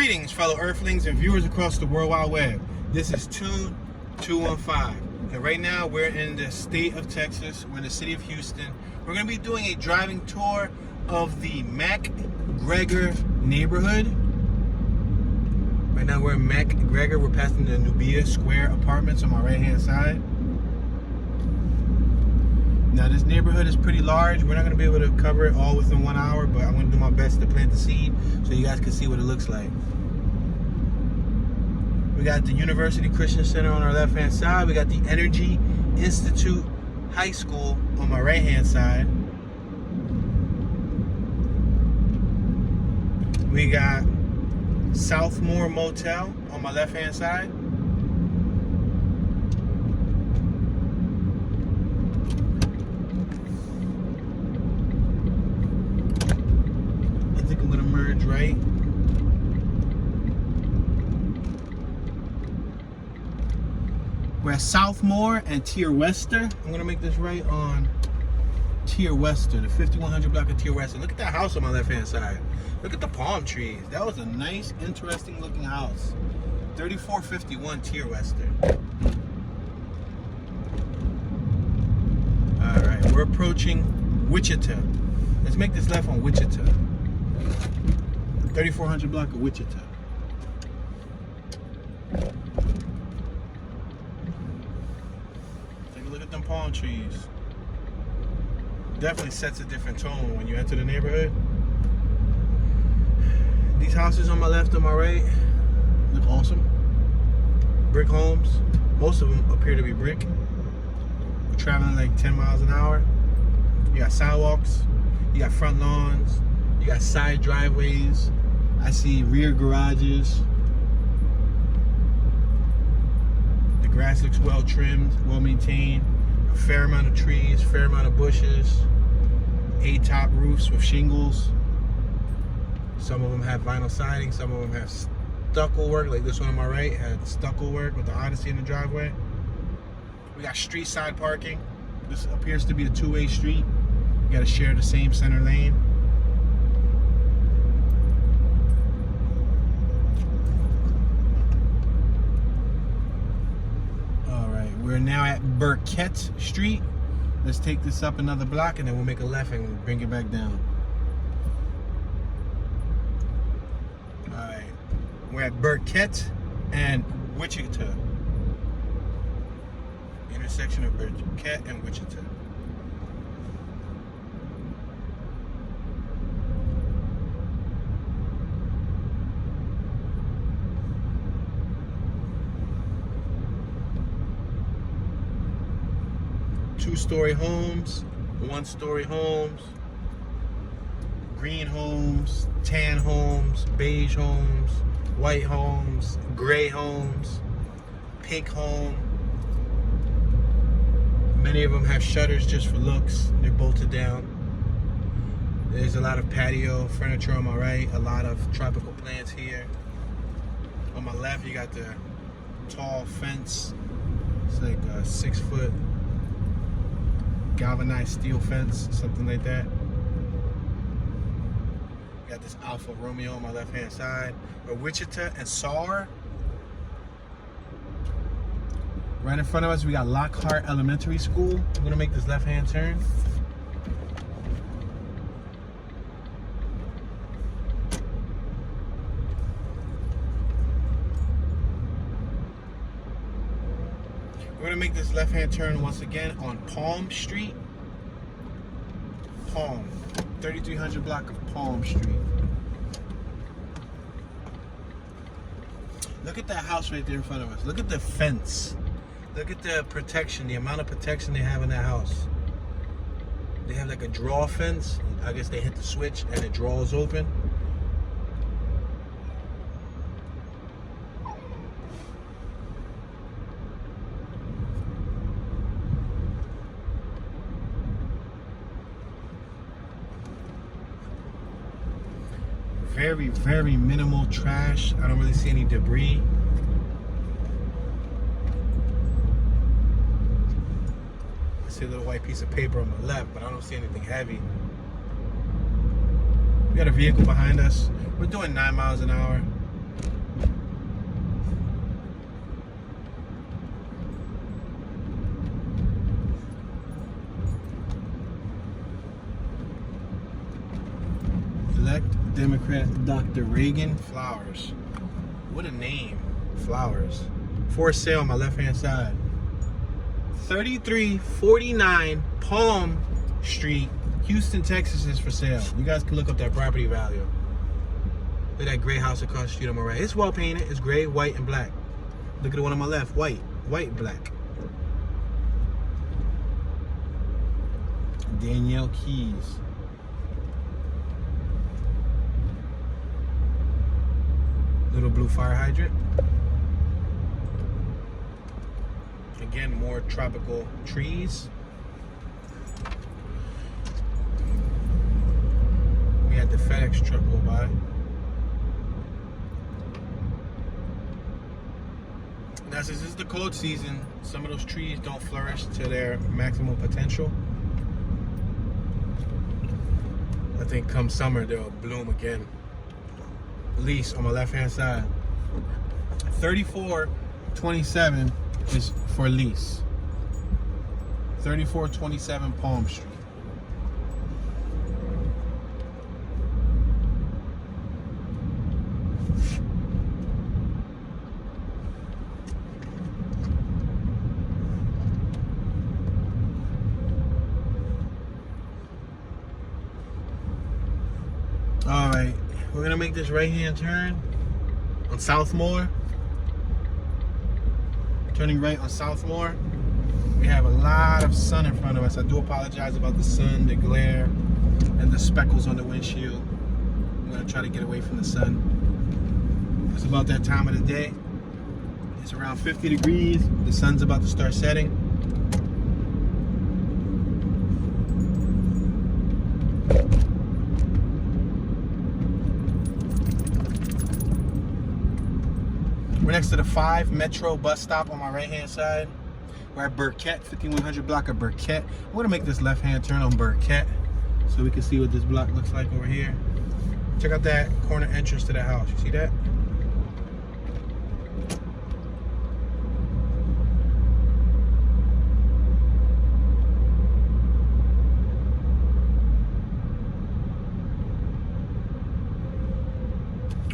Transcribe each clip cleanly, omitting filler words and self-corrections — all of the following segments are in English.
Greetings, fellow Earthlings and viewers across the World Wide Web. This is 2215, and right now we're in the state of Texas. We're in the city of Houston. We're going to be doing a driving tour of the MacGregor neighborhood. Right now we're in MacGregor. We're passing the Nubia Square apartments on my right-hand side. Now this neighborhood is pretty large. We're not going to be able to cover it all within 1 hour, but I'm going to do my best to plant the seed so you guys can see what it looks like. We got the University Christian Center on our left-hand side. We got the Energy Institute High School on my right-hand side. We got Southmore Motel on my left-hand side. I think I'm gonna merge right. We're at Southmore and Tier Wester. I'm gonna make this right on Tier Wester, the 5100 block of Tier Wester. Look at that house on my left-hand side. Look at the palm trees. That was a nice, interesting looking house. 3451 Tier Wester. All right, we're approaching Wichita. Let's make this left on Wichita. 3400 block of Wichita. Take a look at them palm trees. Definitely sets a different tone when you enter the neighborhood. These houses on my left and my right look awesome. Brick homes. Most of them appear to be brick. We're traveling like 10 miles an hour. You got sidewalks. You got front lawns. You got side driveways. I see rear garages. The grass looks well trimmed, well maintained. A fair amount of trees, fair amount of bushes. A-top roofs with shingles. Some of them have vinyl siding, some of them have stucco work, like this one on my right had stucco work with the Odyssey in the driveway. We got street side parking. This appears to be a two-way street. You gotta share the same center lane. Alright, we're now at Burkett Street. Let's take this up another block and then we'll make a left and bring it back down. Alright, we're at Burkett and Wichita. Intersection of Burkett and Wichita. Two-story homes, one-story homes, green homes, tan homes, beige homes, white homes, gray homes, pink home. Many of them have shutters just for looks. They're bolted down. There's a lot of patio furniture on my right, a lot of tropical plants here. On my left, you got the tall fence. It's like a 6-foot galvanized steel fence, something like that. Got this Alfa Romeo on my left hand side. But Wichita and Saar. Right in front of us we got Lockhart Elementary School. I'm gonna make this left hand turn. We're gonna make this left hand turn once again on Palm Street. Palm. 3300 block of Palm Street. Look at that house right there in front of us. Look at the fence. Look at the protection, the amount of protection they have in that house. They have like a draw fence. I guess they hit the switch and it draws open. Very, very minimal trash. I don't really see any debris. I see a little white piece of paper on the left, but I don't see anything heavy. We got a vehicle behind us. We're doing 9 miles an hour. Elect Democrat Dr. Reagan Flowers. What a name. Flowers. For sale on my left-hand side. 3349 Palm Street, Houston, Texas is for sale. You guys can look up that property value. Look at that gray house across the street on my right. It's well painted. It's gray, white, and black. Look at the one on my left. White, black. Danielle Keys. Little blue fire hydrant. Again, more tropical trees. We had the FedEx truck go by. Now, since this is the cold season, some of those trees don't flourish to their maximum potential. I think come summer, they'll bloom again. Lease on my left-hand side. 3427 is for lease. 3427 Palm Street. All right, we're gonna make this right-hand turn on Southmore. Turning right on Southmore. We have a lot of sun in front of us. I do apologize about the sun, the glare, and the speckles on the windshield. I'm gonna try to get away from the sun. It's about that time of the day. It's around 50 degrees. The sun's about to start setting. We're next to the 5 Metro bus stop on my right-hand side. We're at Burkett, 5100 block of Burkett. I'm gonna make this left-hand turn on Burkett so we can see what this block looks like over here. Check out that corner entrance to the house. You see that?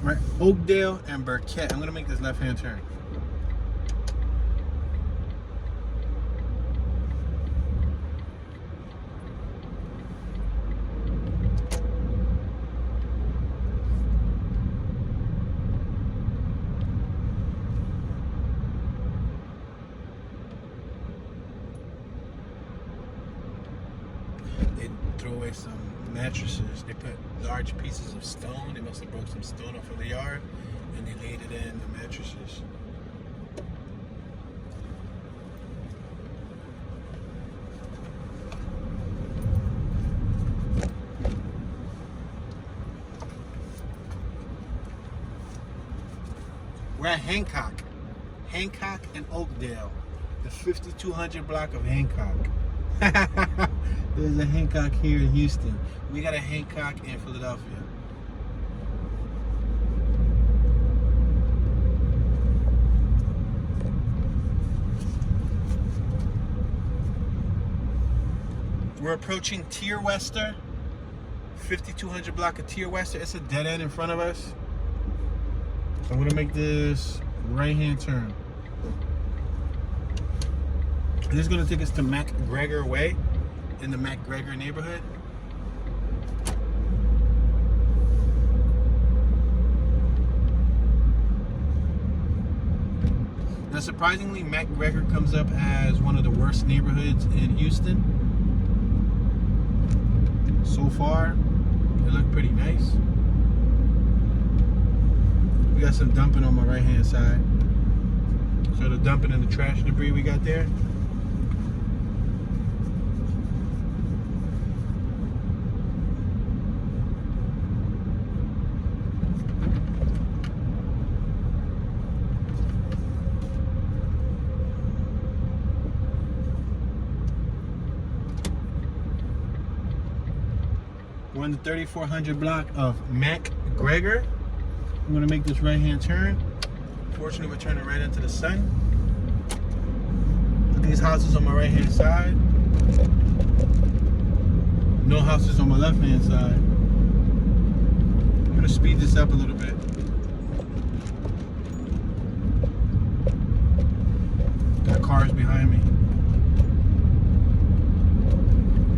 Right, Oakdale and Burkett. I'm gonna make this left-hand turn. They throw away some mattresses. They put large pieces of stone. They must have broke some stone off of the yard and they laid it in the mattresses. We're at Hancock and Oakdale, the 5200 block of Hancock. There's a Hancock here in Houston. We got a Hancock in Philadelphia. We're approaching Tier Wester, 5200 block of Tier Wester. It's a dead end in front of us. So I'm gonna make this right-hand turn. This is gonna take us to MacGregor Way in the MacGregor neighborhood. Now, surprisingly, MacGregor comes up as one of the worst neighborhoods in Houston. So far, it looked pretty nice. We got some dumping on my right-hand side. So the dumping and the trash debris we got there. We're on the 3400 block of MacGregor. I'm gonna make this right-hand turn. Fortunately, we're turning right into the sun. Look at these houses on my right-hand side. No houses on my left-hand side. speed this up a little bit. Got cars behind me.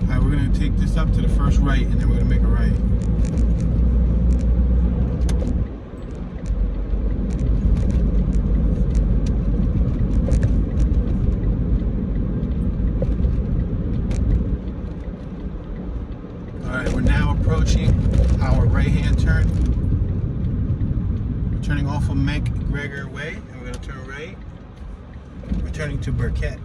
Alright, we're gonna take this up to the first right and then we're gonna make a right. Alright, we're now approaching our right-hand turn. We're turning off of MacGregor Way and we're gonna turn right. We're turning to Burkett.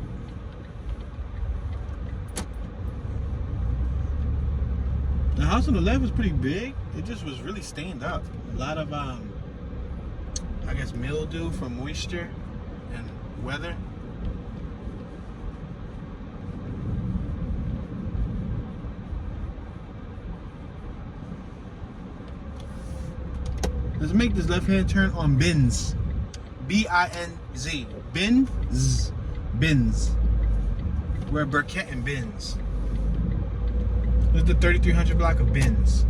The house on the left was pretty big. It just was really stained up. A lot of, I guess, mildew from moisture and weather. Let's make this left-hand turn on Binz. B-I-N-Z. Binz. Binz. We're at Burkett and Binz. This is the 3300 block of Binz.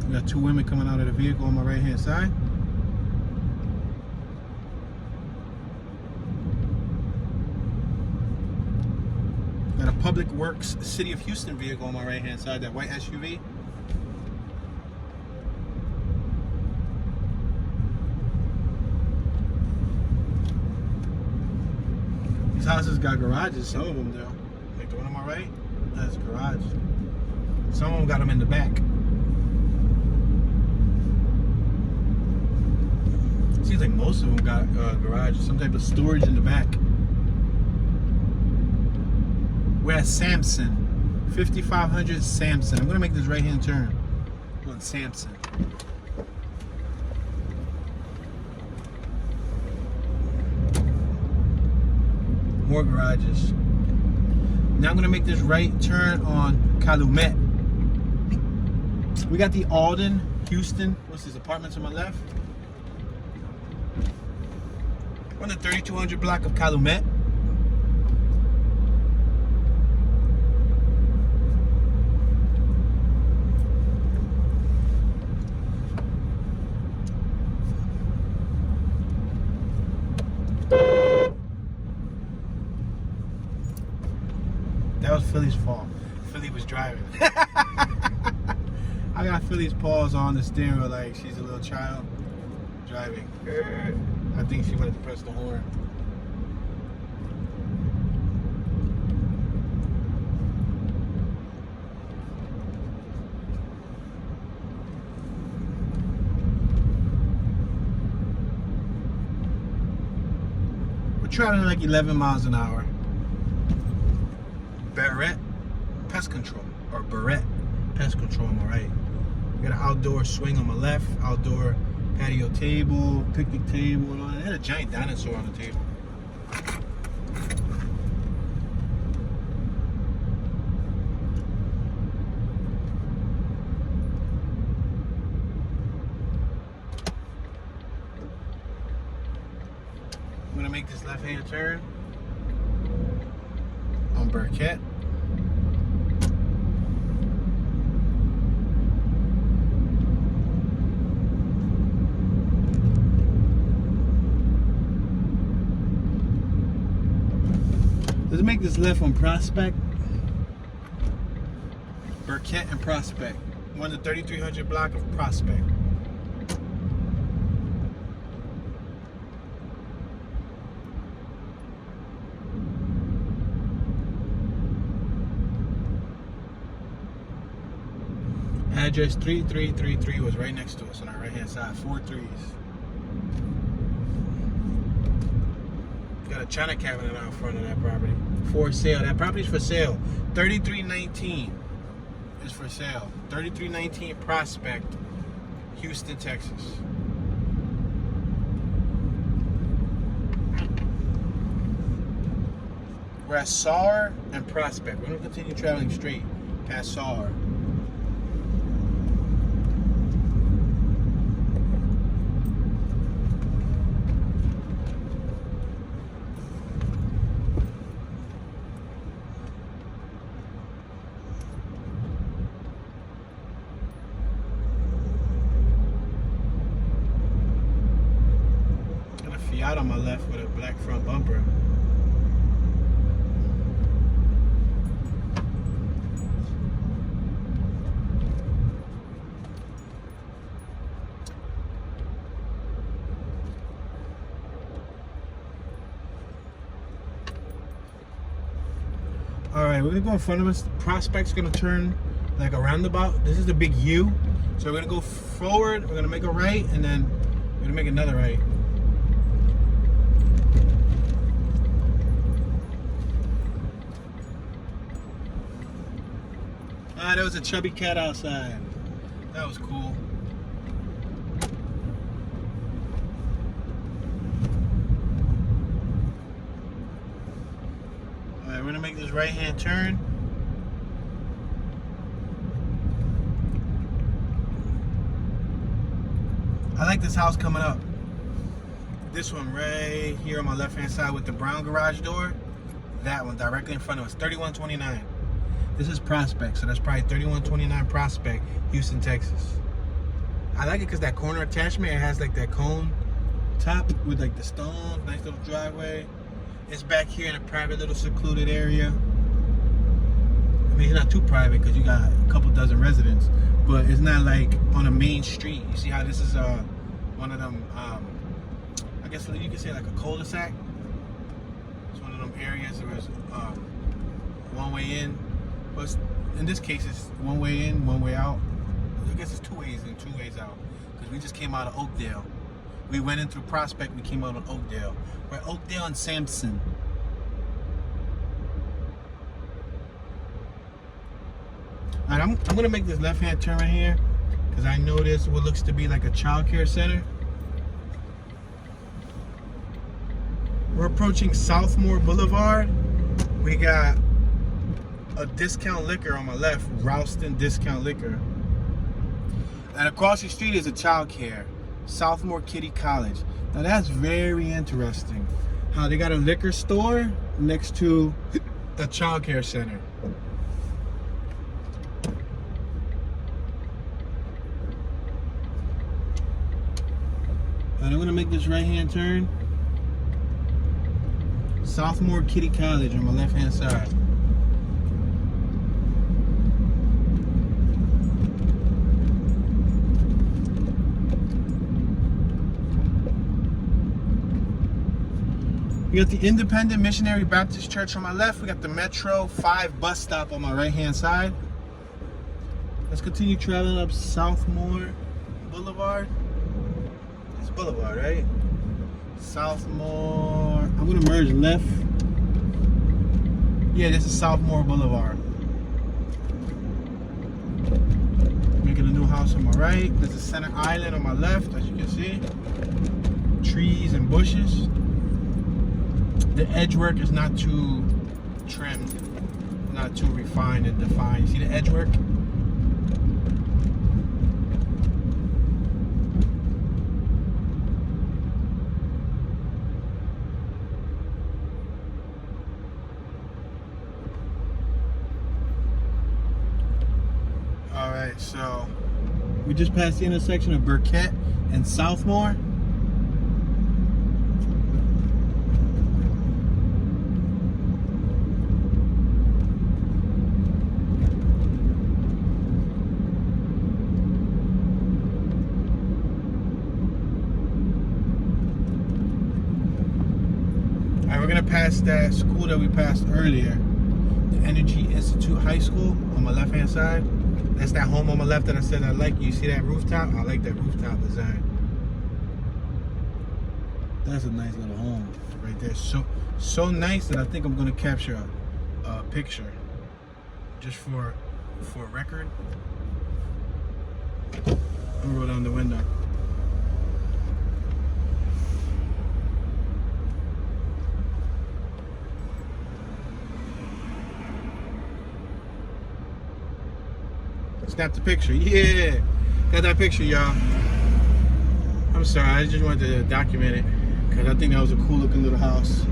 We got two women coming out of the vehicle on my right-hand side. Got a Public Works City of Houston vehicle on my right-hand side, that white SUV. These houses got garages, some of them do. Like the one on my right, that's a garage. Some of them got them in the back. Seems like most of them got garages, some type of storage in the back. We're at Samson, 5500 Samson. I'm gonna make this right-hand turn on Samson. More garages. Now I'm gonna make this right turn on Calumet. We got the Alden, Houston. What's this, apartments on my left? We're on the 3200 block of Calumet. That was Philly's fault. Philly was driving. I got Philly's paws on the steering wheel like she's a little child driving. I think she wanted to press the horn. We're traveling like 11 miles an hour. Barrett Pest Control, or Barrett Pest Control on my right. We got an outdoor swing on my left, outdoor patio table, picnic table, and all that. They had a giant dinosaur on the table. I'm gonna make this left-hand turn on Burkett. Let's make this left on Prospect. Burkett and Prospect. We're on the 3300 block of Prospect. Address 3333 was right next to us on our right hand side. 4 threes. Got a China cabinet out front of that property. For sale. That property's for sale. 3319 is for sale. 3319 Prospect, Houston, Texas. We're at Saar and Prospect. We're going to continue traveling straight past Saar. yacht on my left with a black front bumper. All right, we're gonna go in front of us. The Prospect's gonna turn like a roundabout. This is the big U. So we're gonna go forward, we're gonna make a right, and then we're gonna make another right. Ah, there was a chubby cat outside. That was cool. All right, we're gonna make this right-hand turn. I like this house coming up. This one right here on my left-hand side with the brown garage door. That one directly in front of us, 3129. This is Prospect, so that's probably 3129 Prospect, Houston, Texas. I like it because that corner attachment, it has like that cone top with like the stones, nice little driveway. It's back here in a private little secluded area. I mean, it's not too private because you got a couple dozen residents, but it's not like on a main street. You see how this is one of them, I guess you could say like a cul-de-sac. It's one of them areas where it's one way in. But in this case, it's one way in, one way out. I guess it's two ways in, two ways out. Because we just came out of Oakdale. We went in through Prospect, we came out of Oakdale. We're at Oakdale and Sampson. All right, I'm gonna make this left-hand turn right here because I noticed what looks to be like a child care center. We're approaching Southmore Boulevard. We got a Discount Liquor on my left, Ralston Discount Liquor. And across the street is a child care, Southmore Kitty College. Now that's very interesting, how they got a liquor store next to a child care center. And I'm gonna make this right-hand turn. Southmore Kitty College on my left-hand side. We got the Independent Missionary Baptist Church on my left. We got the Metro 5 bus stop on my right-hand side. Let's continue traveling up Southmore Boulevard. It's Boulevard, right? Southmore. I'm gonna merge left. Yeah, this is Southmore Boulevard. Making a new house on my right. There's a center island on my left, as you can see. Trees and bushes. The edge work is not too trimmed, not too refined and defined. You see the edge work? All right, so we just passed the intersection of Burkett and Southmore. We're gonna pass that school that we passed earlier, the Energy Institute High School on my left-hand side. That's that home on my left that I said I like. You see that rooftop? I like that rooftop design. That's a nice little home right there. So nice that I think I'm gonna capture a picture just for a record. I'll roll down the window. Snap the picture. Yeah, got that picture, y'all. I'm sorry, I just wanted to document it because I think that was a cool looking little house.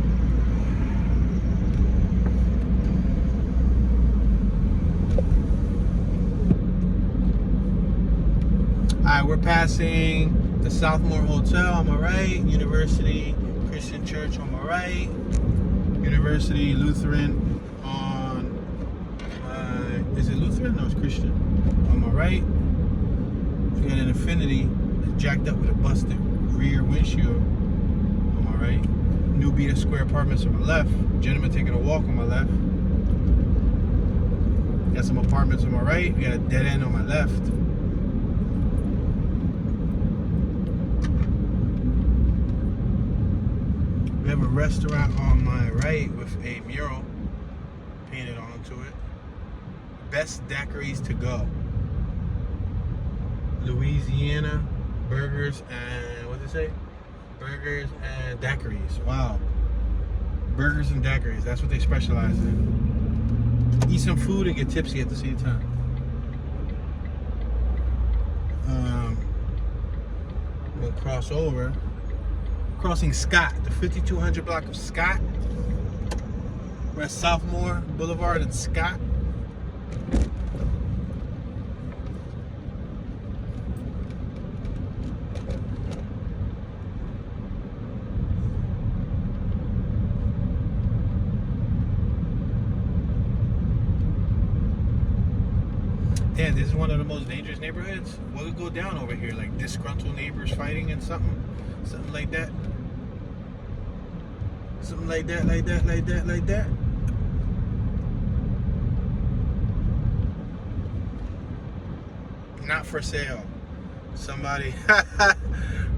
All right, we're passing the Southmore Hotel on my right, University Christian church on my right. University Lutheran on my, is it Lutheran? No, it's Christian. On my right. We got an Infinity jacked up with a busted rear windshield on my right. New Beta Square Apartments on my left. Gentleman taking a walk on my left. Got some apartments on my right. We got a dead end on my left. We have a restaurant on my right with a mural painted onto it. Best daiquiris to go. Louisiana burgers and what did it say? Burgers and daiquiris. Wow. Burgers and daiquiris. That's what they specialize in. Eat some food and get tipsy at the same time. We'll cross over. Crossing Scott, the 5200 block of Scott. We're at Sophomore Boulevard in Scott. Damn, this is one of the most dangerous neighborhoods. What would go down over here? Like disgruntled neighbors fighting and something like that. Something like that, like that. Not for sale. Somebody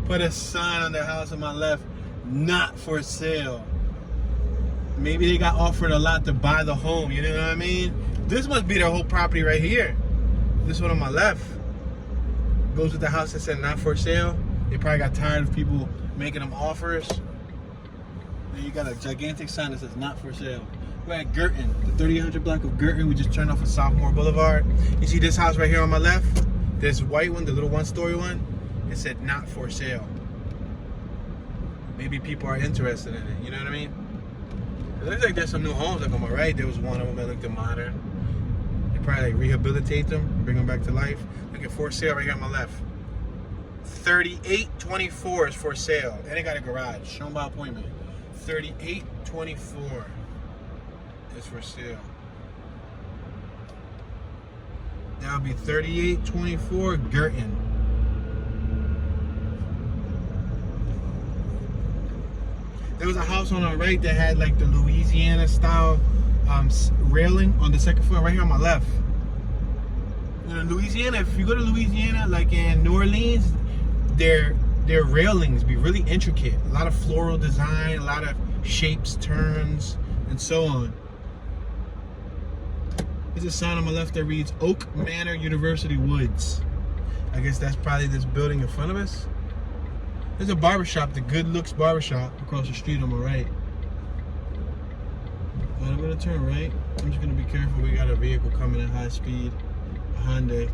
put a sign on their house on my left. Not for sale. Maybe they got offered a lot to buy the home. You know what I mean? This must be their whole property right here. This one on my left goes with the house that said not for sale. They probably got tired of people making them offers. Then you got a gigantic sign that says not for sale. We're at Girton, the 3800 block of Girton. We just turned off of Sophomore Boulevard. You see this house right here on my left? This white one, the little one-story one. It said not for sale. Maybe people are interested in it. You know what I mean? It looks like there's some new homes. Like on my right, there was one of them that looked modern. They probably like rehabilitate them, bring them back to life. Look at for sale right here on my left. 3824 is for sale, and they got a garage. Shown by appointment. 3824 is for sale. That'll be 3824 Girton. There was a house on our right that had like the Louisiana style railing on the second floor right here on my left. You know, Louisiana, if you go to Louisiana, like in New Orleans, their railings be really intricate. A lot of floral design, a lot of shapes, turns, and so on. There's a sign on my left that reads Oak Manor University Woods. I guess that's probably this building in front of us. There's a barbershop, the Good Looks Barbershop, across the street on my right. But I'm gonna turn right. I'm just gonna be careful. We got a vehicle coming at high speed, a Hyundai.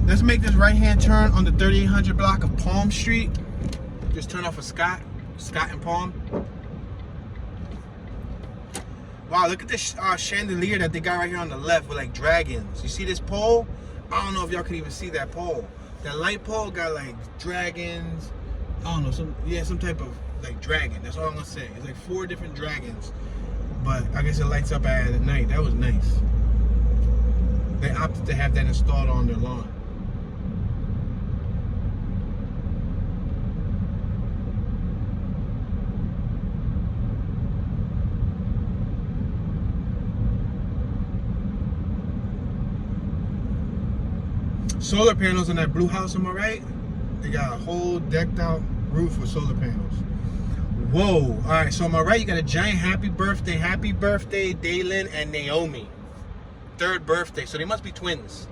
Let's make this right-hand turn on the 3800 block of Palm Street. Just turn off of Scott and Palm. Wow, look at this chandelier that they got right here on the left with like dragons. You see this pole? I don't know if y'all can even see that pole. That light pole got like dragons. I don't know, some type of like dragon. That's all I'm gonna say. It's like 4 different dragons. But I guess it lights up at night. That was nice. They opted to have that installed on their lawn. Solar panels on that blue house on my right. They got a whole decked out roof with solar panels. Whoa. All right, so on my right, you got a giant happy birthday, Daylin and Naomi. 3rd birthday, so they must be twins.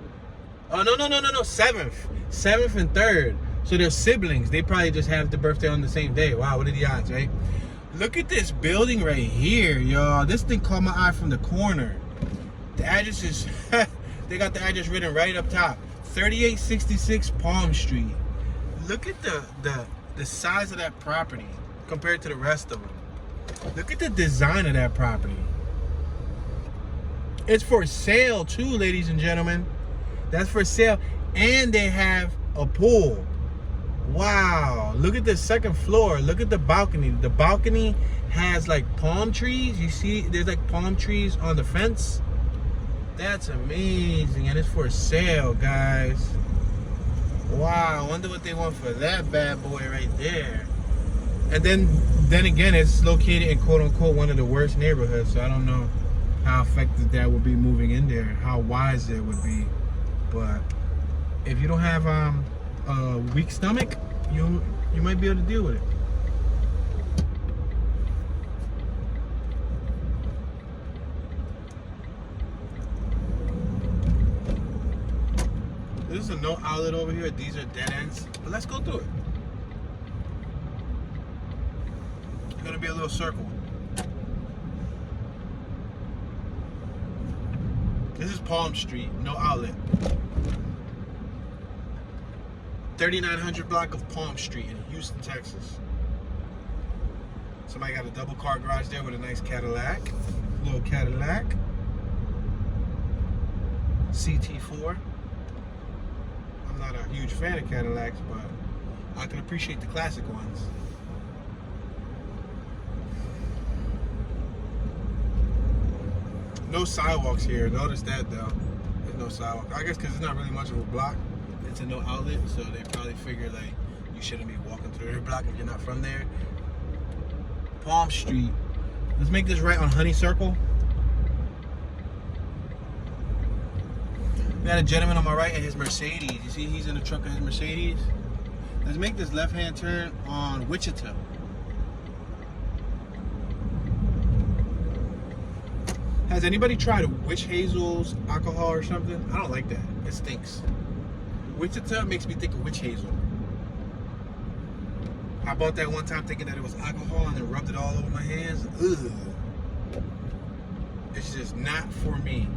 Oh, no, 7th and 3rd. So they're siblings. They probably just have the birthday on the same day. Wow, what are the odds, right? Look at this building right here, y'all. This thing caught my eye from the corner. The address is, they got the address written right up top. 3866 Palm Street. Look at the size of that property compared to the rest of them. Look at the design of that property. It's for sale too, ladies and gentlemen. That's for sale. And they have a pool. Wow. Look at the second floor. Look at the balcony. The balcony has like palm trees. You see, there's like palm trees on the fence. That's amazing. And it's for sale, guys. Wow. I wonder what they want for that bad boy right there. And then again, it's located in quote unquote one of the worst neighborhoods. So I don't know how effective that would be moving in there, how wise it would be. But if you don't have a weak stomach, you might be able to deal with it. There's a no outlet over here. These are dead ends. But let's go through it. It's gonna be a little circle. This is Palm Street, no outlet. 3900 block of Palm Street in Houston, Texas. Somebody got a double car garage there with a nice Cadillac. Little Cadillac. CT4. I'm not a huge fan of Cadillacs, but I can appreciate the classic ones. No sidewalks here. Notice that though. There's no sidewalk. I guess because it's not really much of a block. It's a no outlet, so they probably figure like you shouldn't be walking through their block if you're not from there. Palm Street. Let's make this right on Honeycircle. We got a gentleman on my right in his Mercedes. You see he's in the trunk of his Mercedes. Let's make this left-hand turn on Wichita. Has anybody tried witch hazel's alcohol or something? I don't like that. It stinks. Wichita makes me think of witch hazel. I bought that one time thinking that it was alcohol and then rubbed it all over my hands. Ugh. It's just not for me.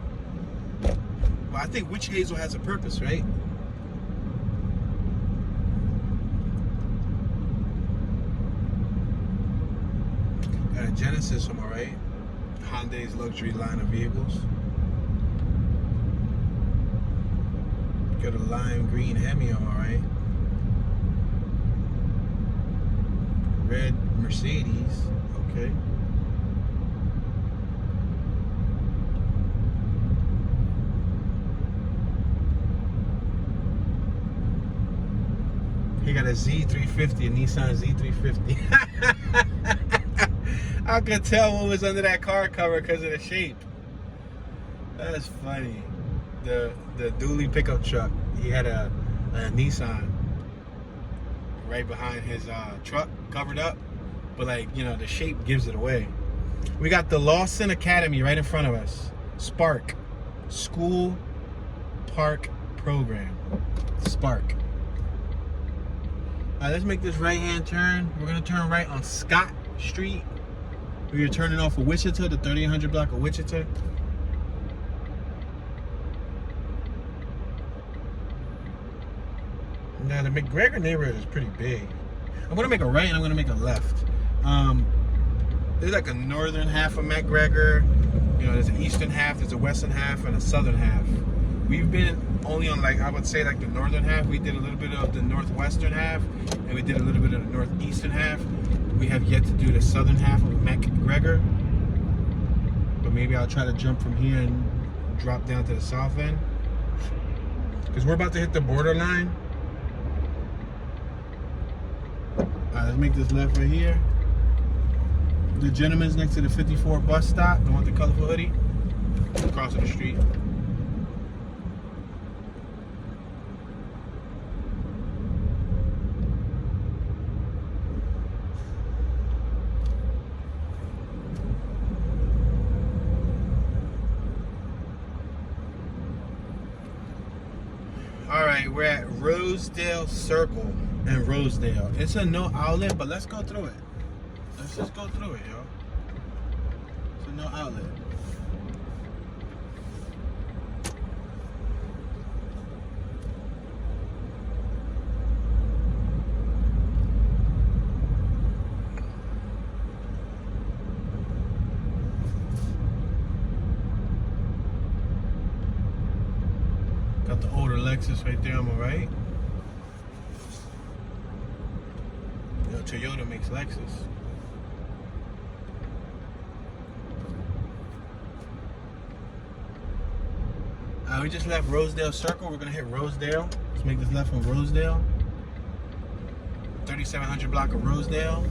But I think witch hazel has a purpose, right? Got a Genesis on my right. Hyundai's luxury line of vehicles. Got a lime green Hemi on my right. Red Mercedes. Okay. He got a Z350, a Nissan Z350. I could tell what was under that car cover because of the shape. That's funny. The dually pickup truck. He had a Nissan right behind his truck, covered up. But like, you know, the shape gives it away. We got the Lawson Academy right in front of us. Spark. School Park Program. Spark. All right, let's make this right-hand turn. We're gonna turn right on Scott Street. We're turning off of Wichita, the 3800 block of Wichita. Now the MacGregor neighborhood is pretty big. I'm gonna make a right and I'm gonna make a left. There's like a northern half of MacGregor. You know, there's an eastern half, there's a western half, and a southern half. We've been only on like, I would say like the northern half. We did a little bit of the northwestern half, and we did a little bit of the northeastern half. We have yet to do the southern half of MacGregor. But maybe I'll try to jump from here and drop down to the south end. Because we're about to hit the borderline. Alright, let's make this left right here. The gentleman's next to the 54 bus stop, the one with the colorful hoodie. Across the street. Alright, we're at Rosedale Circle in Rosedale. It's a no outlet, but let's go through it. Let's just go through it, yo. It's a no outlet. Got the older Lexus right there on my right. You know, Toyota makes Lexus. We just left Rosedale Circle. We're gonna hit Rosedale. Let's make this left on Rosedale. 3700 block of Rosedale.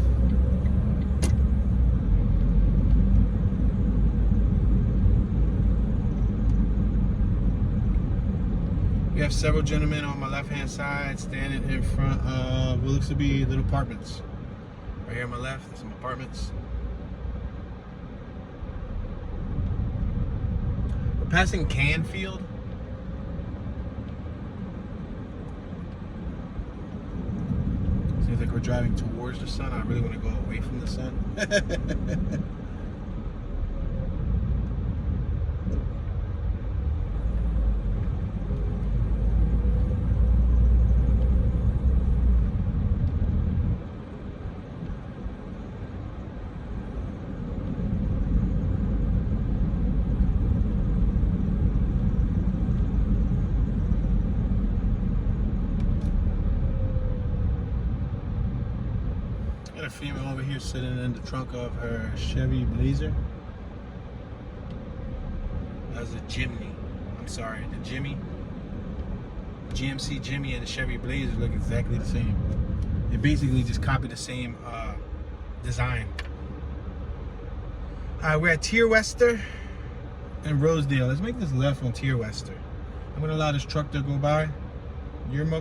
We have several gentlemen on my left-hand side standing in front of what looks to be little apartments. Right here on my left, there's some apartments. We're passing Canfield. Seems like we're driving towards the sun. I really want to go away from the sun. Got a female over here sitting in the trunk of her Chevy Blazer. That's a Jimny. I'm sorry, the Jimmy. GMC Jimmy and the Chevy Blazer look exactly the same. They basically just copied the same design. Alright, we're at Tier Wester and Rosedale. Let's make this left on Tier Wester. I'm gonna allow this truck to go by. You're more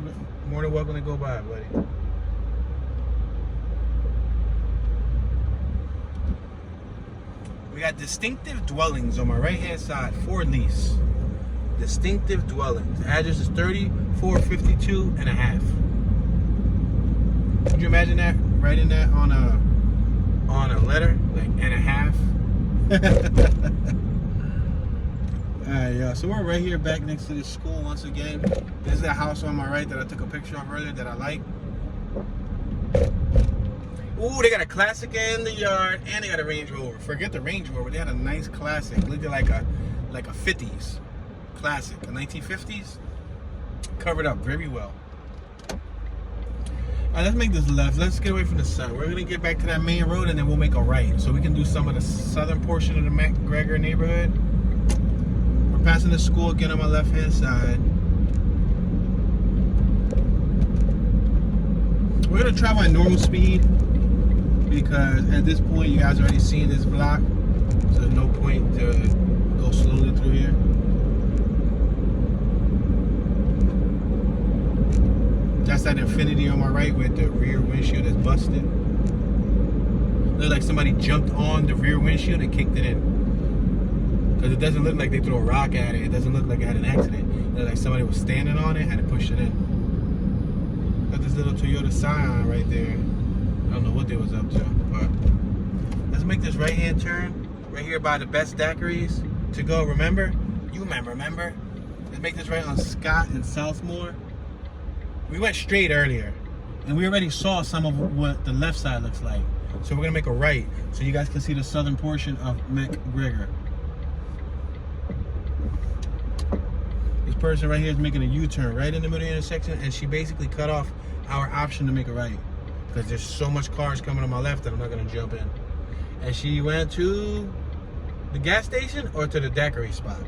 than welcome to go by, buddy. We got distinctive dwellings on my right hand side for lease. Distinctive dwellings. The address is 3452 and a half. Could you imagine that? Writing that on a letter? Like and a half? Alright, y'all. So we're right here back next to the school once again. This is that house on my right that I took a picture of earlier that I like. Ooh, they got a Classic in the yard, and they got a Range Rover. Forget the Range Rover, they had a nice Classic. Looked like a 50s Classic, a 1950s. Covered up very well. Alright, let's make this left. Let's get away from the sun. We're gonna get back to that main road, and then we'll make a right, so we can do some of the southern portion of the MacGregor neighborhood. We're passing the school again on my left-hand side. We're gonna travel at normal speed, because at this point you guys already seen this block, so there's no point to go slowly through here. That's that Infinity on my right with the rear windshield that's busted. Looks like somebody jumped on the rear windshield and kicked it in, because it doesn't look like they threw a rock at it. It doesn't look like it had an accident. It looked like somebody was standing on it and had to push it in. Got this little Toyota Scion right there. I don't know what they was up to, but let's make this right-hand turn right here by the Best Daiquiris to go. Remember? You remember? Let's make this right on Scott and Southmore. We went straight earlier, and we already saw some of what the left side looks like. So we're gonna make a right, so you guys can see the southern portion of MacGregor. This person right here is making a U-turn right in the middle of the intersection, and she basically cut off our option to make a right, because there's so much cars coming on my left that I'm not gonna jump in. And she went to the gas station or to the daiquiri spot.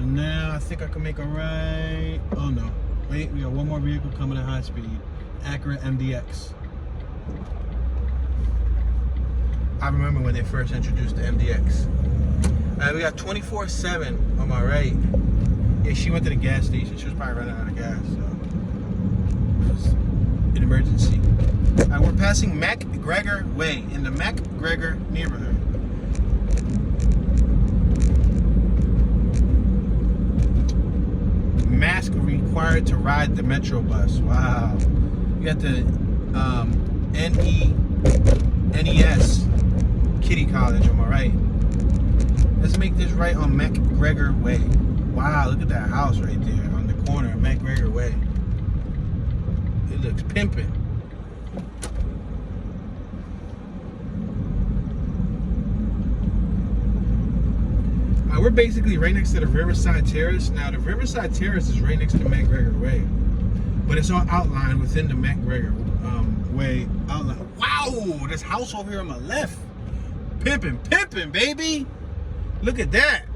Now I think I can make a right. Oh no, wait, we got one more vehicle coming at high speed. Acura MDX. I remember when they first introduced the MDX. We got 24/7 on my right. Yeah, she went to the gas station. She was probably running out of gas, so it was an emergency. We're passing MacGregor Way in the MacGregor neighborhood. Mask required to ride the Metro bus. Wow. You got the NES Kitty College on my right. Let's make this right on MacGregor Way. Wow, look at that house right there on the corner of MacGregor Way. It looks pimpin'. we're basically right next to the Riverside Terrace. Now, the Riverside Terrace is right next to MacGregor Way, but it's all outlined within the MacGregor Way outline. Wow, this house over here on my left, pimping, baby. Look at that.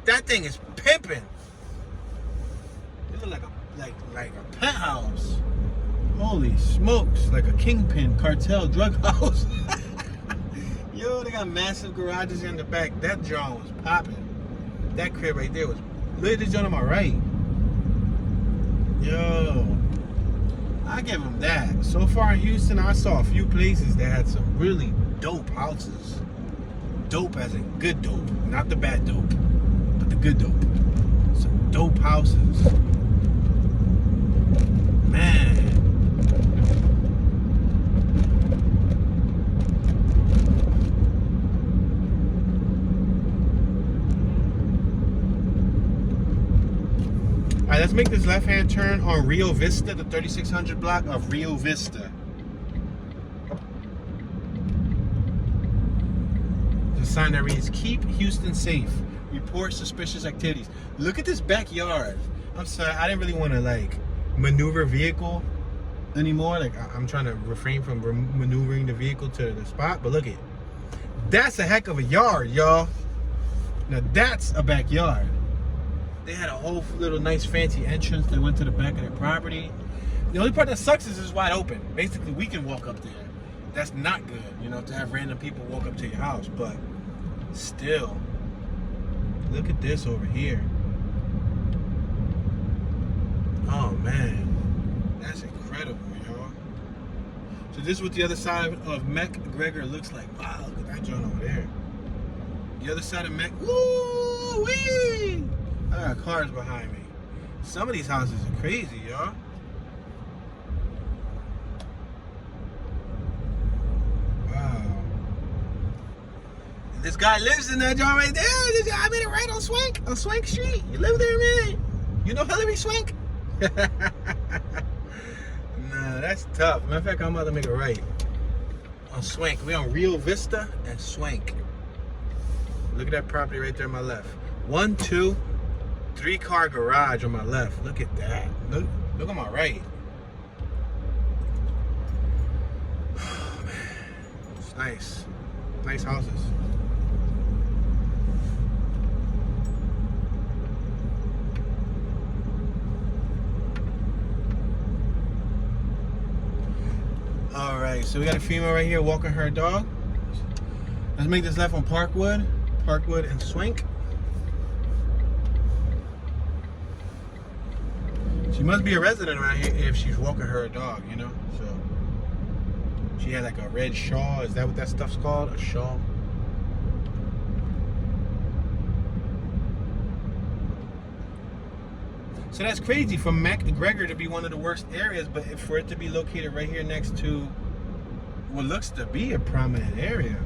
That thing is pimping. It looks like a penthouse. Holy smokes, like a kingpin cartel drug house. Yo, they got massive garages in the back. That joint was popping. That crib right there was lit. This joint on my right. Yo, I give them that. So far in Houston, I saw a few places that had some really dope houses. Dope as in good dope, not the bad dope, but the good dope. Some dope houses. Man. All right, let's make this left-hand turn on Rio Vista, the 3600 block of Rio Vista. The sign that reads, "Keep Houston safe. Report suspicious activities." Look at this backyard. I'm sorry, I didn't really want to like maneuver vehicle anymore. Like I'm trying to refrain from maneuvering the vehicle to the spot. But look at, that's a heck of a yard, y'all. Now that's a backyard. They had a whole little nice fancy entrance that went to the back of their property. The only part that sucks is it's wide open. Basically, we can walk up there. That's not good, you know, to have random people walk up to your house. But still, look at this over here. Oh man, that's incredible, y'all. So this is what the other side of MacGregor looks like. Wow, look at that joint over there. The other side of woo-wee! I got cars behind me. Some of these houses are crazy, y'all. Wow. This guy lives in that joint right there. I made it right on Swank Street. You live there, man. You know Hillary Swank? Nah, that's tough. Matter of fact, I'm about to make it right on Swank. We on Rio Vista and Swank. Look at that property right there on my left. 1, 2, 3 car garage on my left. Look at that. Look on my right. Oh, man. It's nice. Nice houses. All right, so we got a female right here walking her dog. Let's make this left on Parkwood and Swank. She must be a resident around here if she's walking her dog, you know? So she had like a red shawl. Is that what that stuff's called? A shawl? So that's crazy for MacGregor to be one of the worst areas, but for it to be located right here next to what looks to be a prominent area.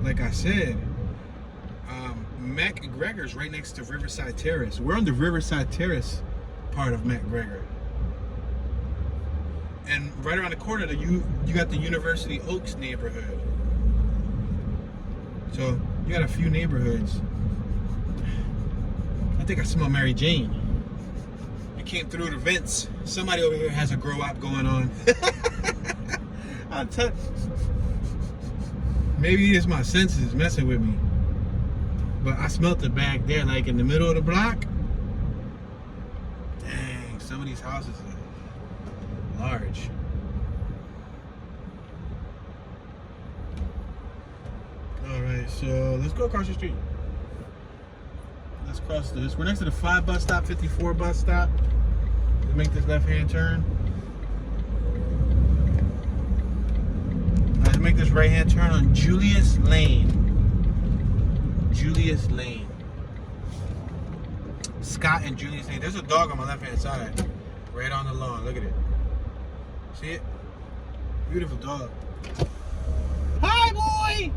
Like I said, MacGregor's right next to Riverside Terrace. We're on the Riverside Terrace part of MacGregor. And right around the corner, you got the University Oaks neighborhood. So you got a few neighborhoods. I think I smell Mary Jane. It came through the vents. Somebody over here has a grow up going on. Maybe it's my senses messing with me. But I smelt it back there, like in the middle of the block. Dang, some of these houses are large. All right, so let's go across the street. Let's cross this. We're next to the 5 bus stop, 54 bus stop. Let's make this left-hand turn. Let's make this right-hand turn on Julius Lane. Julius Lane. Scott and Julius Lane. There's a dog on my left-hand side. Right on the lawn. Look at it. See it? Beautiful dog. Hi, boy!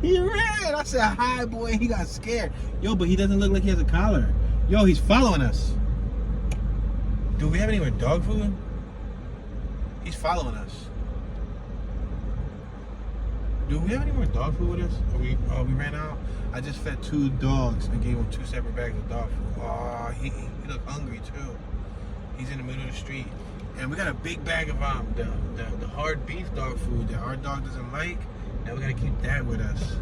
He ran. I said, hi, boy. He got scared. Yo, but he doesn't look like he has a collar. Yo, he's following us. Do we have any more dog food? He's following us. Do we have any more dog food with us? We ran out. I just fed 2 dogs and gave them 2 separate bags of dog food. Oh, he looked hungry too. He's in the middle of the street. And we got a big bag of the hard beef dog food that our dog doesn't like. And we gotta keep that with us.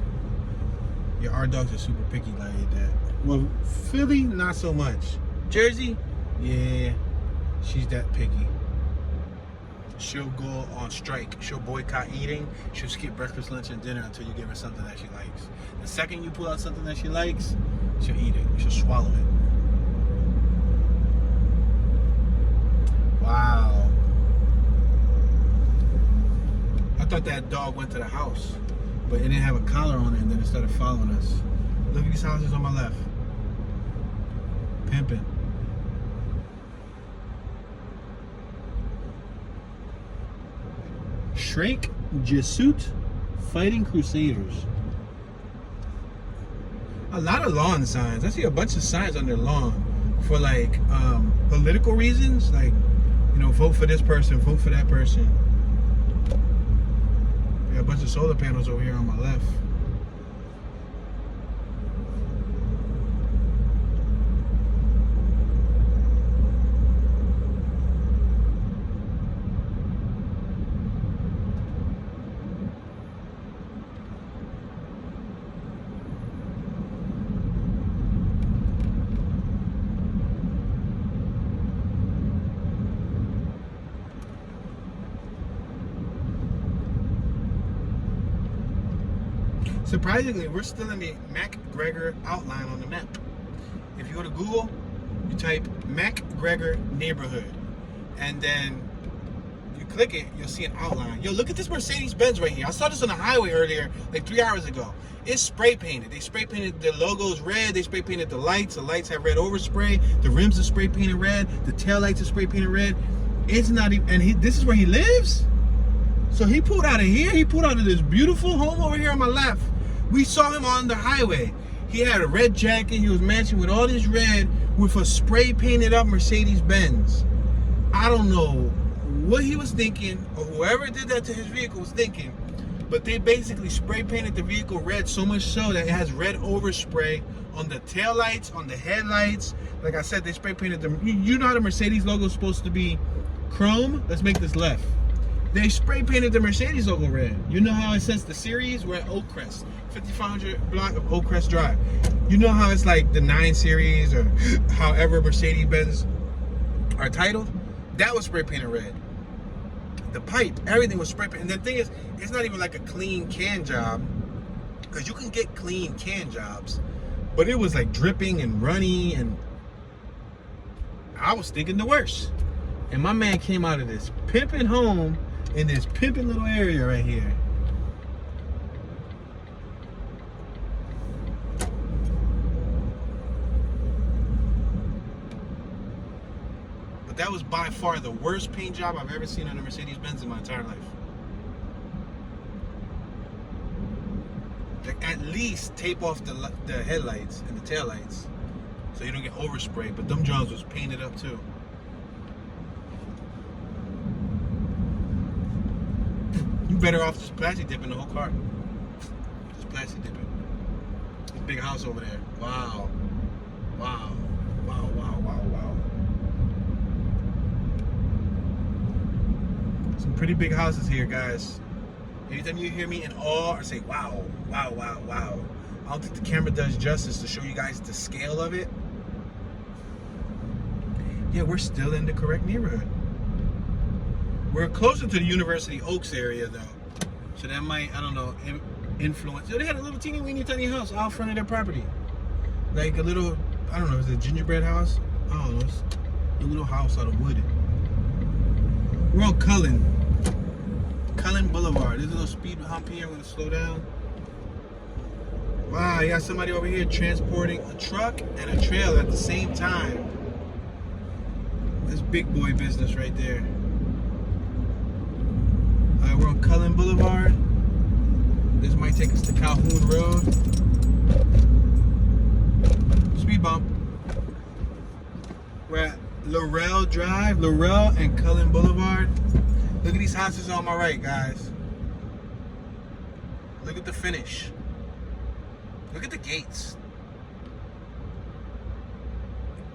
Yeah, our dogs are super picky like that. Well, Philly, not so much. Jersey, yeah, she's that picky. She'll go on strike. She'll boycott eating. She'll skip breakfast, lunch, and dinner until you give her something that she likes. The second you pull out something that she likes, she'll eat it. She'll swallow it. Wow. I thought that dog went to the house, but it didn't have a collar on it, and then it started following us. Look at these houses on my left. Pimping. Shrek Jesuit Fighting Crusaders. A lot of lawn signs. I see a bunch of signs on their lawn for like political reasons, like, you know, vote for this person, vote for that person. Got a bunch of solar panels over here on my left. Surprisingly, we're still in the MacGregor outline on the map. If you go to Google, you type MacGregor neighborhood, and then you click it, you'll see an outline. Yo, look at this Mercedes-Benz right here. I saw this on the highway earlier, like 3 hours ago. It's spray painted. They spray painted the logos red. They spray painted the lights. The lights have red overspray. The rims are spray painted red. The tail lights are spray painted red. It's not even, and this is where he lives? So he pulled out of here. He pulled out of this beautiful home over here on my left. We saw him on the highway. He had a red jacket. He was matching with all this red with a spray painted up Mercedes-Benz. I don't know what he was thinking, or whoever did that to his vehicle was thinking, but they basically spray painted the vehicle red, so much so that it has red overspray on the tail lights, on the headlights. Like I said, they spray painted them. You know how the Mercedes logo is supposed to be chrome? Let's make this left. They spray painted the Mercedes logo red. You know how it says the series? We're at Oakcrest, 5500 block of Oakcrest Drive. You know how it's like the 9 series or however Mercedes-Benz are titled? That was spray painted red. The pipe, everything was spray painted. And the thing is, it's not even like a clean can job, because you can get clean can jobs, but it was like dripping and runny, and I was thinking the worst. And my man came out of this pimping home in this pimping little area right here. But that was by far the worst paint job I've ever seen on a Mercedes-Benz in my entire life. Like, at least tape off the headlights and the tail lights so you don't get overspray. But them jobs was painted up too. You better off just plastic dipping the whole car. Just plastic dipping. Big house over there. Wow. Wow. Wow, wow, wow, wow. Some pretty big houses here, guys. Anytime you hear me in awe or say, wow, wow, wow, wow, I don't think the camera does justice to show you guys the scale of it. Yeah, we're still in the correct neighborhood. We're closer to the University Oaks area, though. So that might, I don't know, influence. They had a little teeny weeny tiny house out front of their property. Like a little, I don't know, is it a gingerbread house? I don't know. It's a little house out of wood. We're on Cullen Boulevard. There's a little speed hump here. I'm going to slow down. Wow, you got somebody over here transporting a truck and a trailer at the same time. That's big boy business right there. We're on Cullen Boulevard. This might take us to Calhoun Road. Speed bump. We're at Laurel Drive, Laurel and Cullen Boulevard. Look at these houses on my right, guys. Look at the finish. Look at the gates.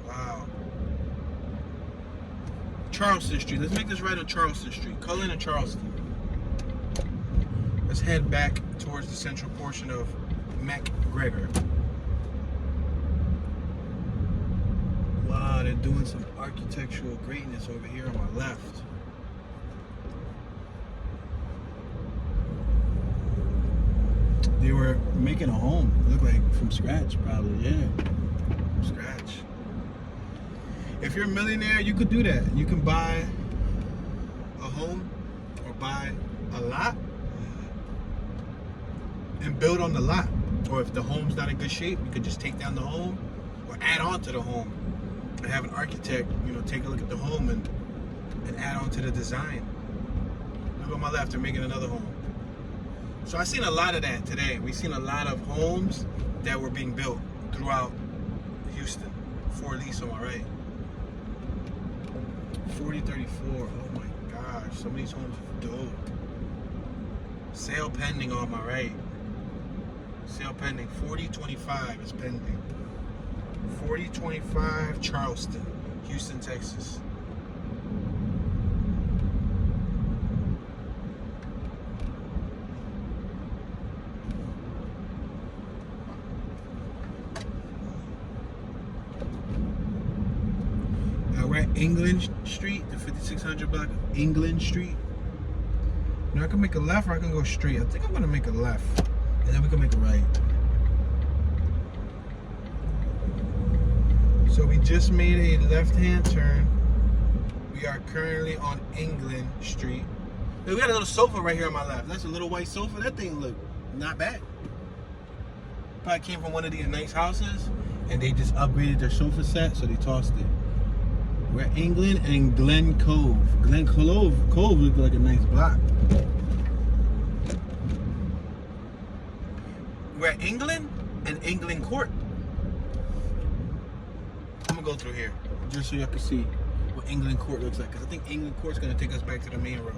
Wow. Charleston Street. Let's make this right on Charleston Street. Cullen and Charleston. Let's head back towards the central portion of MacGregor. Wow, they're doing some architectural greatness over here on my left. They were making a home. It looked like from scratch, probably. Yeah, from scratch. If you're a millionaire, you could do that. You can buy a home or buy a lot and build on the lot. Or if the home's not in good shape, you could just take down the home or add on to the home and have an architect, take a look at the home and add on to the design. Look on my left, they're making another home. So I've seen a lot of that today. We've seen a lot of homes that were being built throughout Houston. For lease on my right. 4034. Oh my gosh, some of these homes are dope. Sale pending on my right. Sale pending. 4025 is pending. 4025 Charleston, Houston, Texas. We're at England Street, the 5600 block of England Street. Now I can make a left or I can go straight. I think I'm gonna make a left, and then we can make a right. So we just made a left-hand turn. We are currently on England Street. We got a little sofa right here on my left. That's a little white sofa. That thing look not bad. Probably came from one of these nice houses, and they just upgraded their sofa set, so they tossed it. We're at England and Glen Cove. Glen Cove looks like a nice block. We're at England and England Court. I'm gonna go through here just so y'all can see what England Court looks like, because I think England Court's gonna take us back to the main road.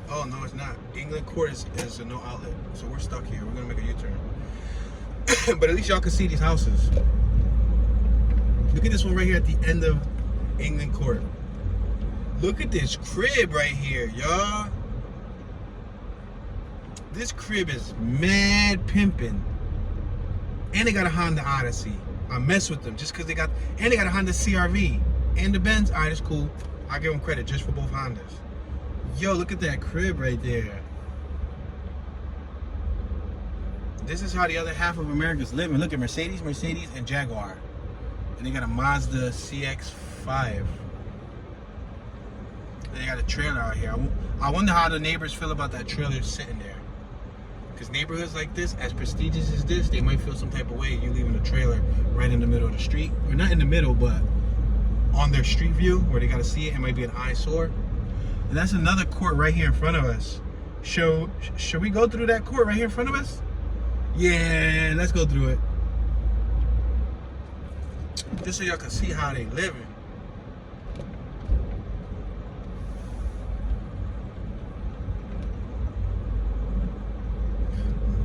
Oh no, it's not. England Court is a no outlet, so we're stuck here. We're gonna make a U-turn. But at least y'all can see these houses. Look at this one right here at the end of England Court. Look at this crib right here, y'all. This crib is mad pimping. And they got a Honda Odyssey. I mess with them just because they got a Honda CRV and the Benz. Alright, it's cool. I'll give them credit just for both Hondas. Yo, look at that crib right there. This is how the other half of America's living. Look at Mercedes, and Jaguar. And they got a Mazda CX-5. And they got a trailer out here. I wonder how the neighbors feel about that trailer sitting there. Because neighborhoods like this, as prestigious as this, they might feel some type of way you leaving a trailer right in the middle of the street. Or not in the middle, but on their street view where they got to see it. It might be an eyesore. And that's another court right here in front of us. Should we go through that court right here in front of us? Yeah, let's go through it. Just so y'all can see how they living.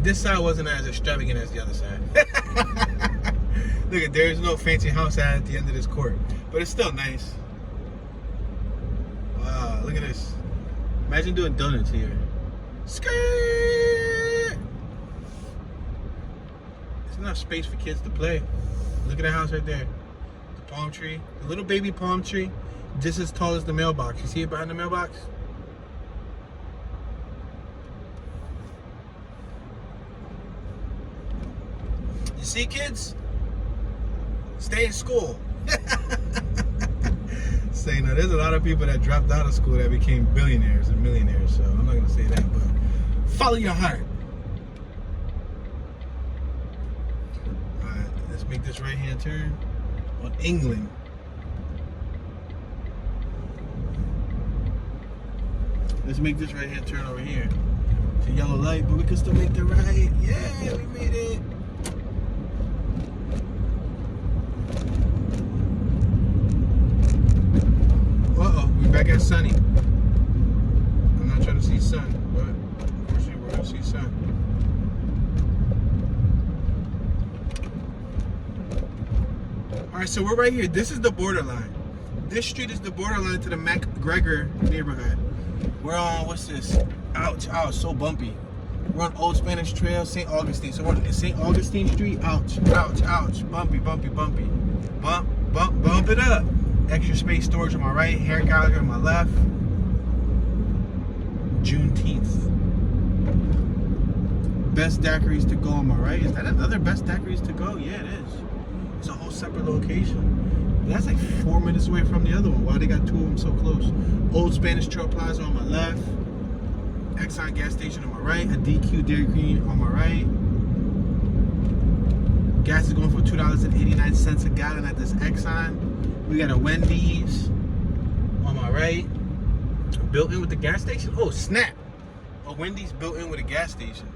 This side wasn't as extravagant as the other side. Look at, there's no fancy house at the end of this court, but it's still nice. Wow, look at this. Imagine doing donuts here. Skirt! There's enough space for kids to play. Look at that house right there. The palm tree, the little baby palm tree, just as tall as the mailbox. You see it behind the mailbox? You see, kids? Stay in school. Say no, there's a lot of people that dropped out of school that became billionaires and millionaires, so I'm not gonna say that, but follow your heart. Alright, let's make this right hand turn on England. Let's make this right hand turn over here. It's a yellow light, but we can still make the right. Yeah, we made it. Back at sunny. I'm not trying to see sun, but unfortunately we're gonna see sun. All right, so we're right here. This is the borderline. This street is the borderline to the MacGregor neighborhood. We're on, what's this? Ouch, so bumpy. We're on Old Spanish Trail, St. Augustine. So we're on St. Augustine Street. Ouch. Bumpy. Bump it up. Extra space storage on my right. Hair Gallagher on my left. Juneteenth. Best daiquiris to go on my right. Is that another best daiquiris to go? Yeah, it is. It's a whole separate location. That's like 4 minutes away from the other one. Why they got two of them so close? Old Spanish Trail Plaza on my left. Exxon gas station on my right. A DQ Dairy Queen on my right. Gas is going for $2.89 a gallon at this Exxon. We got a Wendy's on my right. Built in with the gas station. Oh, snap. A Wendy's built in with a gas station.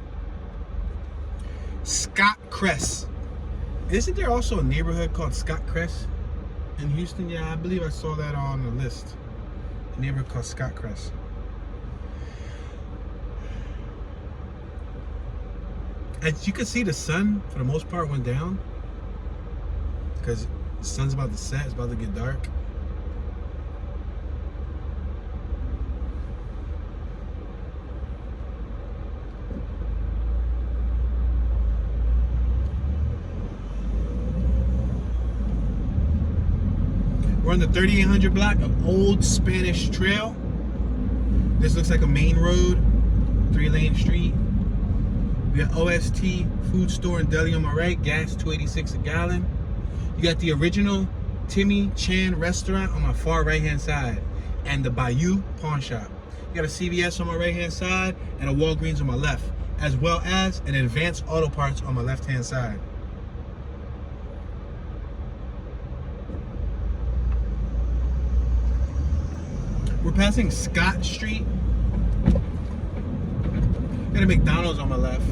Scott Crest. Isn't there also a neighborhood called Scott Crest in Houston? Yeah, I believe I saw that on the list. A neighborhood called Scott Crest. As you can see, the sun, for the most part, went down. Because the sun's about to set. It's about to get dark. We're on the 3800 block of Old Spanish Trail. This looks like a main road, 3-lane street. We got OST food store and deli on my right, gas $2.86 a gallon. You got the original Timmy Chan restaurant on my far right hand side, and the Bayou pawn shop. You got a CVS on my right hand side and a Walgreens on my left, as well as an Advanced Auto Parts on my left hand side. We're passing Scott Street. Got a McDonald's on my left.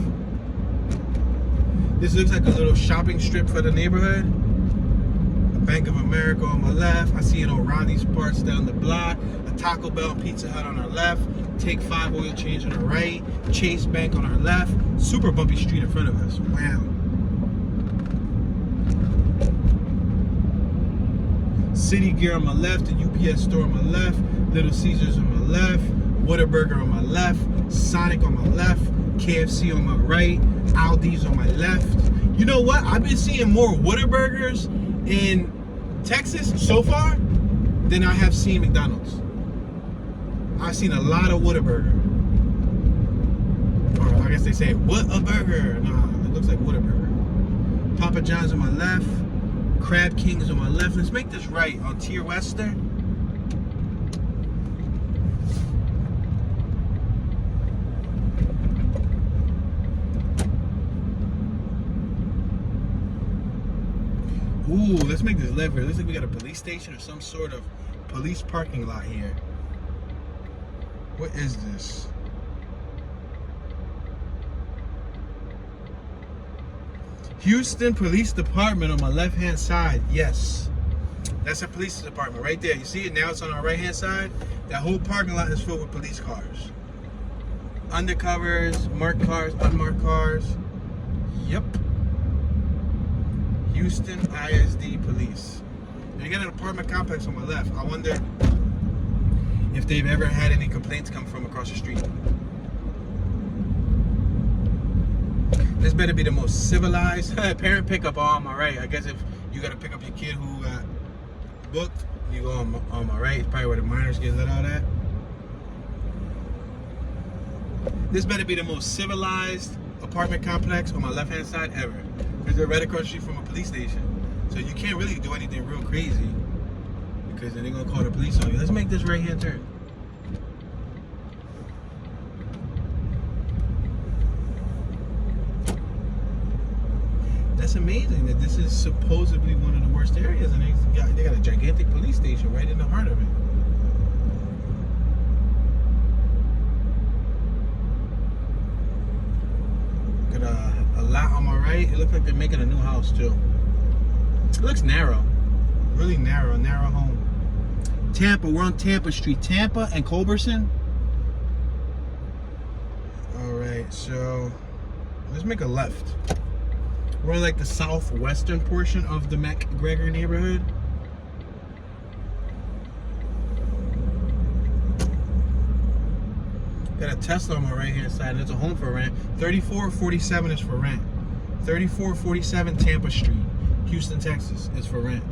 This looks like a little shopping strip for the neighborhood. A Bank of America on my left. I see an O'Reilly's Parts down the block. A Taco Bell and Pizza Hut on our left. Take 5 oil change on our right. Chase Bank on our left. Super bumpy street in front of us. Wow. City Gear on my left. The UPS store on my left. Little Caesars on my left. Whataburger on my left. Sonic on my left. KFC on my right. Aldi's on my left. You know what? I've been seeing more Whataburgers in Texas so far than I have seen McDonald's. I've seen a lot of Whataburger. Or I guess they say, what a burger. Nah, it looks like Whataburger. Papa John's on my left. Crab King is on my left. Let's make this right on Tier Wester. Ooh, let's make this left here. Looks like we got a police station or some sort of police parking lot here. What is this? Houston Police Department on my left-hand side. Yes. That's a police department right there. You see it? Now it's on our right-hand side. That whole parking lot is filled with police cars. Undercovers, marked cars, unmarked cars. Yep. Houston ISD Police. And you got an apartment complex on my left. I wonder if they've ever had any complaints come from across the street. This better be the most civilized parent pickup on my right. I guess if you got to pick up your kid who got booked, you go on my right. It's probably where the minors get let out at. This better be the most civilized apartment complex on my left-hand side ever. Because they're right across the street from a police station. So you can't really do anything real crazy. Because then they're going to call the police on you. Let's make this right-hand turn. That's amazing that this is supposedly one of the worst areas, and they got a gigantic police station right in the heart of it. Got a lot on my right. It looks like they're making a new house too. It looks narrow, really narrow home. Tampa, we're on Tampa Street, Tampa and Culberson. All right, so let's make a left. We're in like the southwestern portion of the MacGregor neighborhood. Got a Tesla on my right hand side, and it's a home for rent. 3447 is for rent. 3447 Tampa Street, Houston, Texas is for rent.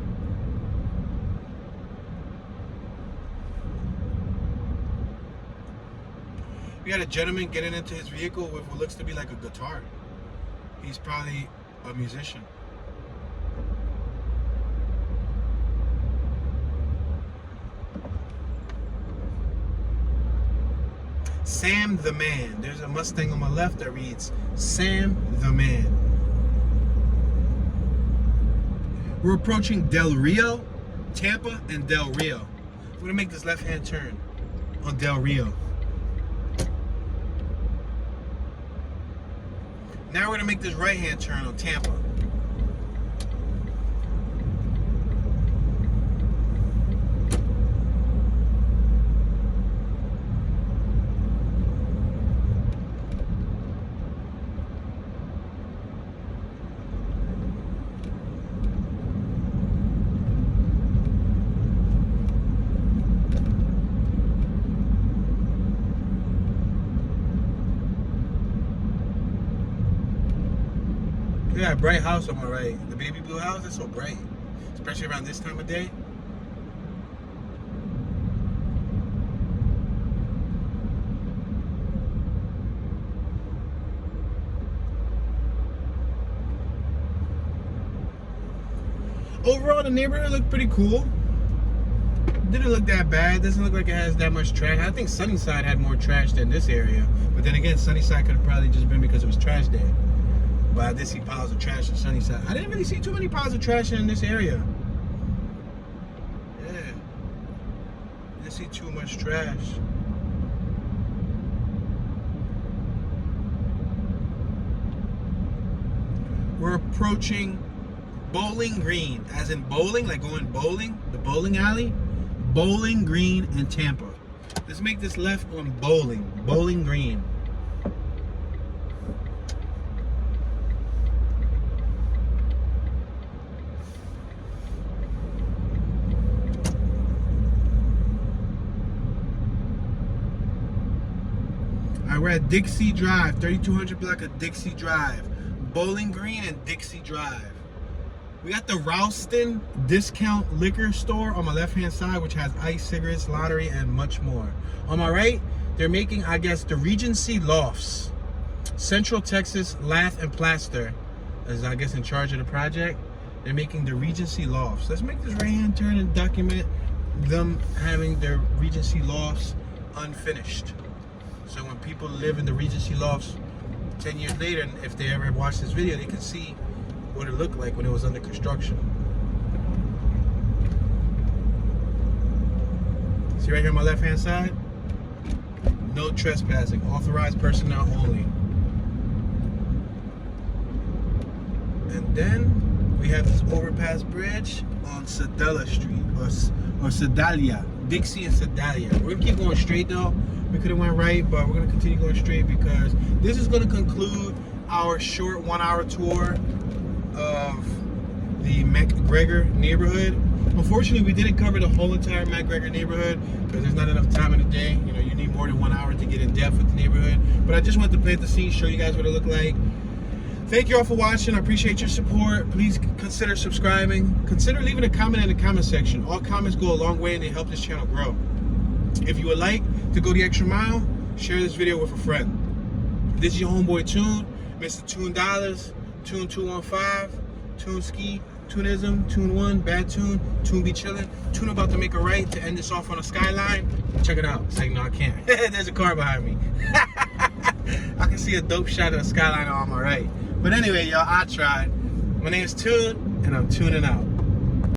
We got a gentleman getting into his vehicle with what looks to be like a guitar. He's probably a musician. Sam the Man. There's a Mustang on my left that reads Sam the Man. We're approaching Del Rio, Tampa, and Del Rio. We're gonna make this left-hand turn on Del Rio. Now we're gonna make this right-hand turn on Tampa. We got a bright house on my right. The baby blue house is so bright, especially around this time of day. Overall, the neighborhood looked pretty cool. Didn't look that bad. Doesn't look like it has that much trash. I think Sunnyside had more trash than this area. But then again, Sunnyside could have probably just been because it was trash day. But I did see piles of trash in Sunnyside. I didn't really see too many piles of trash in this area. Yeah. Didn't see too much trash. We're approaching Bowling Green, as in bowling, like going bowling, the bowling alley. Bowling Green in Tampa. Let's make this left on Bowling Green. We're at Dixie Drive, 3200 block of Dixie Drive. Bowling Green and Dixie Drive. We got the Ralston Discount Liquor Store on my left-hand side, which has ice, cigarettes, lottery, and much more. On my right, they're making, I guess, the Regency Lofts. Central Texas Lath and Plaster is, I guess, in charge of the project. They're making the Regency Lofts. Let's make this right-hand turn and document them having their Regency Lofts unfinished. So when people live in the Regency Lofts 10 years later, and if they ever watch this video, they can see what it looked like when it was under construction. See right here on my left hand side? No trespassing, authorized personnel only. And then we have this overpass bridge on Sedalia Street, or Sedalia, Dixie and Sedalia. We're gonna keep going straight though. We could have went right, but we're gonna continue going straight because this is gonna conclude our short 1 hour tour of the MacGregor neighborhood. Unfortunately, we didn't cover the whole entire MacGregor neighborhood because there's not enough time in the day. You know, you need more than 1 hour to get in depth with the neighborhood. But I just wanted to plant the scene, show you guys what it looked like. Thank you all for watching. I appreciate your support. Please consider subscribing. Consider leaving a comment in the comment section. All comments go a long way and they help this channel grow. If you would like to go the extra mile, share this video with a friend. This is your homeboy Tune, Mr. Tune Dollars, Tune 215, Tune Ski, Tuneism, Tune 1, Bad Tune, Tune Be Chillin', Tune about to make a right to end this off on a skyline. Check it out. Say, no, I can't. There's a car behind me. I can see a dope shot of a skyline on my right. But anyway, y'all, I tried. My name is Tune, and I'm tuning out.